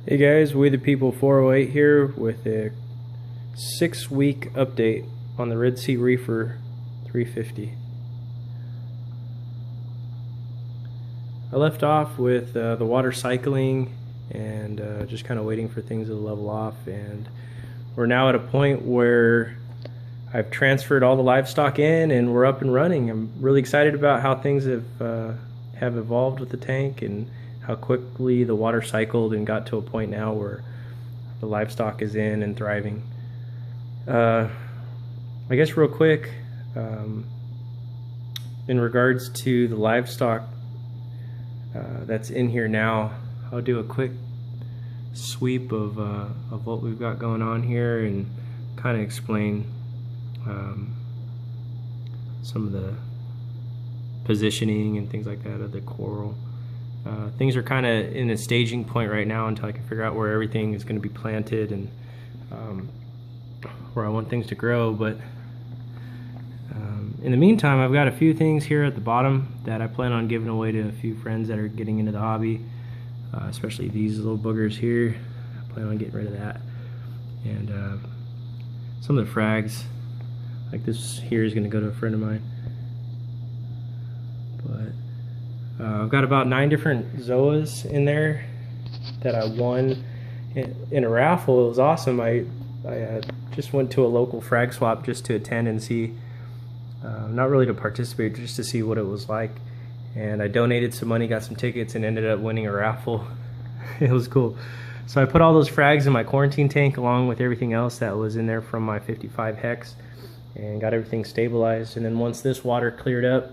Hey guys, We the People 408 here with a 6-week update on the Red Sea Reefer 350. I left off with the water cycling and just kind of waiting for things to level off, and we're now at a point where I've transferred all the livestock in and we're up and running. I'm really excited about how things have evolved with the tank and how quickly the water cycled and got to a point now where the livestock is in and thriving. I guess real quick, in regards to the livestock that's in here now, I'll do a quick sweep of what we've got going on here and kind of explain some of the positioning and things like that of the coral. Things are kind of in a staging point right now until I can figure out where everything is going to be planted and where I want things to grow. But in the meantime, I've got a few things here at the bottom that I plan on giving away to a few friends that are getting into the hobby, especially these little boogers here. I plan on getting rid of that. And some of the frags, like this here, is going to go to a friend of mine. But I've got about 9 different zoas in there that I won in a raffle. It was awesome. I just went to a local frag swap just to attend and see, not really to participate, just to see what it was like. And I donated some money, got some tickets, and ended up winning a raffle. It was cool. So I put all those frags in my quarantine tank along with everything else that was in there from my 55 hex and got everything stabilized. And then once this water cleared up,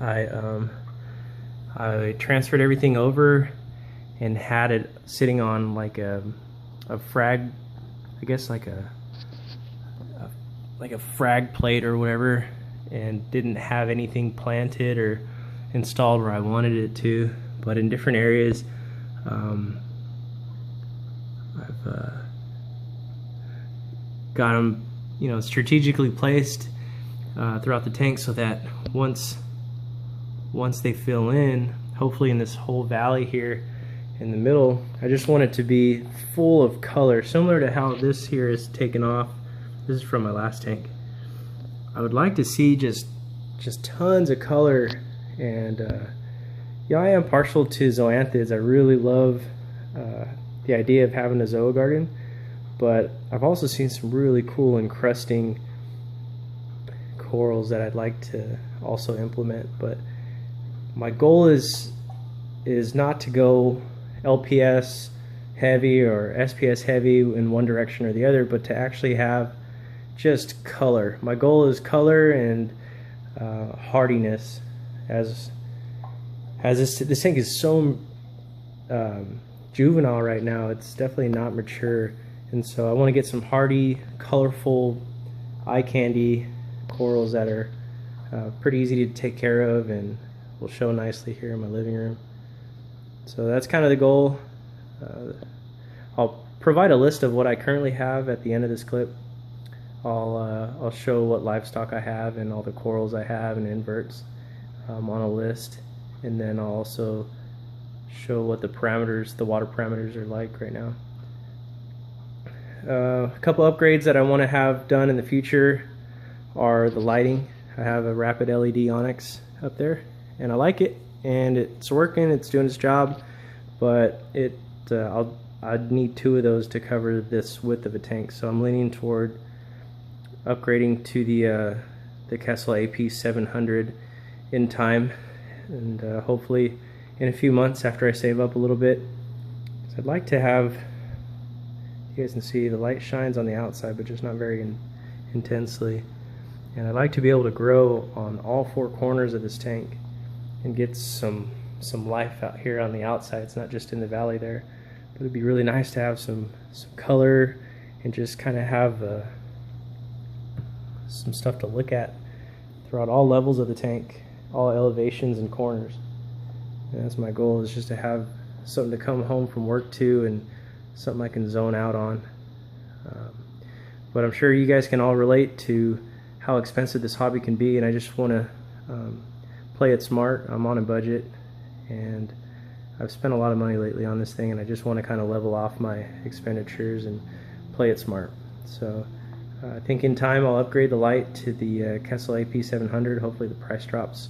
I transferred everything over and had it sitting on like a frag, I guess like a frag plate or whatever, and didn't have anything planted or installed where I wanted it to, but in different areas. I've got them, strategically placed throughout the tank so that once they fill in, hopefully in this whole valley here in the middle, I just want it to be full of color, similar to how this here is taken off. This is from my last tank. I would like to see just tons of color. And I am partial to zoanthids. I really love the idea of having a zoa garden, but I've also seen some really cool encrusting corals that I'd like to also implement. But my goal is not to go LPS heavy or SPS heavy in one direction or the other, but to actually have just color. My goal is color and hardiness. As this tank is so juvenile right now, it's definitely not mature, and so I want to get some hardy, colorful, eye candy corals that are pretty easy to take care of and will show nicely here in my living room. So that's kind of the goal. I'll provide a list of what I currently have at the end of this clip. I'll show what livestock I have and all the corals I have and inverts on a list, and then I'll also show what the water parameters are like right now. A couple upgrades that I want to have done in the future are the lighting. I have a rapid LED onyx up there, and I like it, and it's working, it's doing its job, but I'd need 2 of those to cover this width of a tank, so I'm leaning toward upgrading to the Kessel AP 700 in time, and hopefully in a few months after I save up a little bit. So I'd like to have, you guys can see the light shines on the outside, but just not very intensely, and I'd like to be able to grow on all 4 corners of this tank and get some life out here on the outside. It's not just in the valley there, but it'd be really nice to have some color and just kind of have some stuff to look at throughout all levels of the tank, all elevations and corners. And that's my goal, is just to have something to come home from work to and something I can zone out on. But I'm sure you guys can all relate to how expensive this hobby can be, and I just want to play it smart. I'm on a budget, and I've spent a lot of money lately on this thing, and I just want to kind of level off my expenditures and play it smart. So I think in time I'll upgrade the light to the Kessel AP700. Hopefully the price drops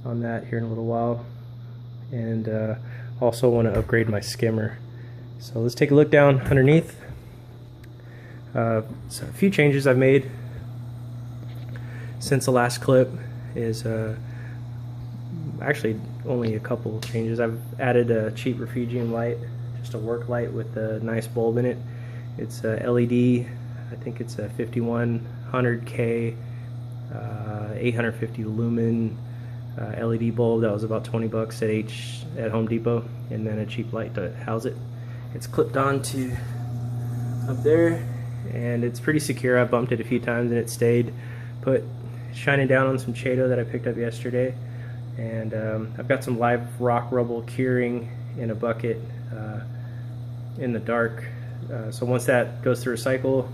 on that here in a little while. And also want to upgrade my skimmer. So let's take a look down underneath. So a few changes I've made since the last clip is actually only a couple changes. I've added a cheap Refugium light, just a work light with a nice bulb in it. It's a LED, I think it's a 5100K 850 lumen LED bulb that was about 20 bucks at Home Depot, and then a cheap light to house it. It's clipped on to up there, and it's pretty secure. I bumped it a few times and it stayed put. Shining down on some Chaeto that I picked up yesterday, and I've got some live rock rubble curing in a bucket in the dark. So once that goes through a cycle,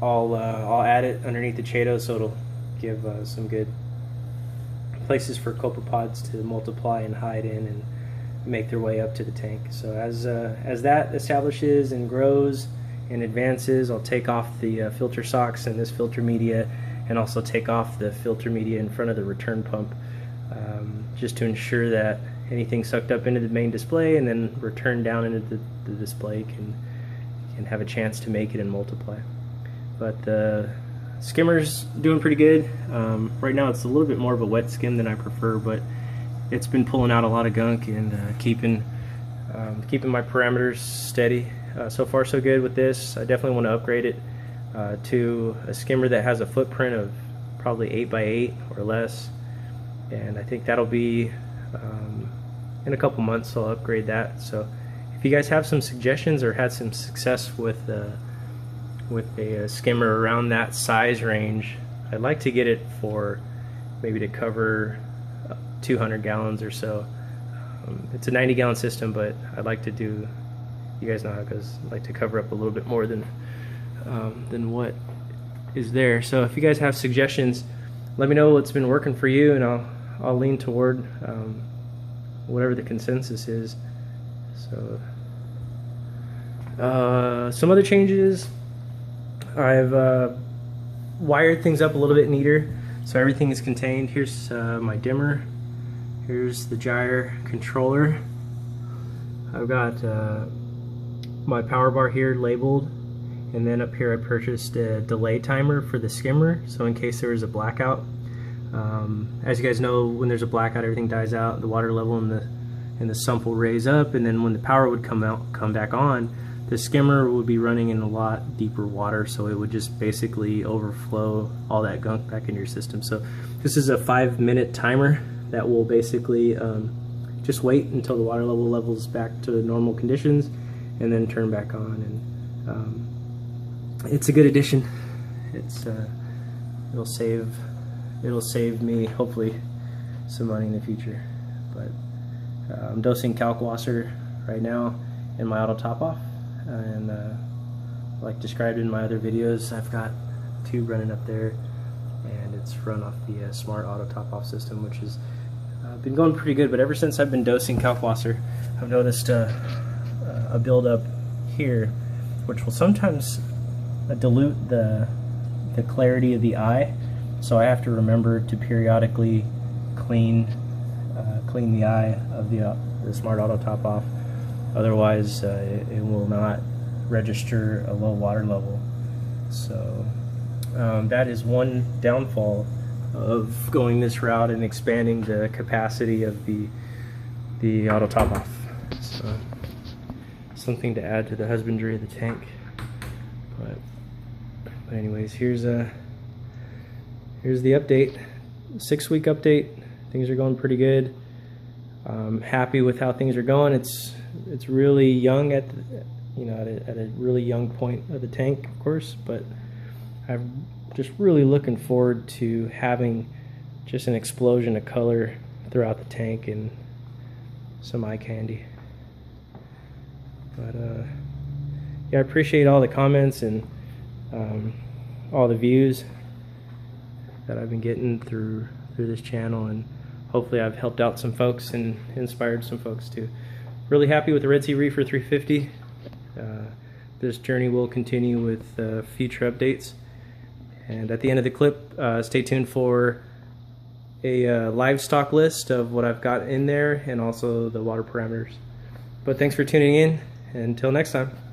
I'll add it underneath the Chaeto, so it'll give some good places for copepods to multiply and hide in and make their way up to the tank. So as that establishes and grows and advances, I'll take off the filter socks and this filter media, and also take off the filter media in front of the return pump, just to ensure that anything sucked up into the main display and then returned down into the display can have a chance to make it and multiply. But the skimmer's doing pretty good. Right now it's a little bit more of a wet skim than I prefer, but it's been pulling out a lot of gunk and keeping my parameters steady. So far so good with this. I definitely want to upgrade it to a skimmer that has a footprint of probably 8x8 or less, and I think that'll be in a couple months, so I'll upgrade that. So if you guys have some suggestions or had some success with a skimmer around that size range, I'd like to get it for maybe to cover 200 gallons or so. It's a 90-gallon system, but I'd like to do, you guys know how it goes, I'd like to cover up a little bit more than what is there. So if you guys have suggestions, let me know what's been working for you, and I'll lean toward whatever the consensus is. So some other changes, I've wired things up a little bit neater so everything is contained. Here's my dimmer, here's the gyre controller. I've got my power bar here labeled, and then up here I purchased a delay timer for the skimmer, so in case there is a blackout. As you guys know, when there's a blackout, everything dies out, the water level in the sump will raise up, and then when the power would come back on, the skimmer would be running in a lot deeper water, so it would just basically overflow all that gunk back into your system. So this is a 5-minute timer that will basically just wait until the water levels back to normal conditions and then turn back on. And it's a good addition. It'll save me hopefully some money in the future. But I'm dosing Kalkwasser right now in my auto top off, and like described in my other videos, I've got a tube running up there, and it's run off the smart auto top off system, which has been going pretty good. But ever since I've been dosing Kalkwasser, I've noticed a buildup here, which will sometimes dilute the clarity of the eye, so I have to remember to periodically clean the eye of the smart auto top off. Otherwise it will not register a low water level. So that is one downfall of going this route and expanding the capacity of the auto top off. So something to add to the husbandry of the tank. But anyways, here's the update. 6-week update. Things are going pretty good. I'm happy with how things are going. It's really young at a really young point of the tank, of course, but I'm just really looking forward to having just an explosion of color throughout the tank and some eye candy. But yeah, I appreciate all the comments and all the views that I've been getting through this channel, and hopefully I've helped out some folks and inspired some folks too. Really happy with the Red Sea Reefer 350. This journey will continue with future updates. And at the end of the clip, stay tuned for a livestock list of what I've got in there and also the water parameters. But thanks for tuning in. Until next time.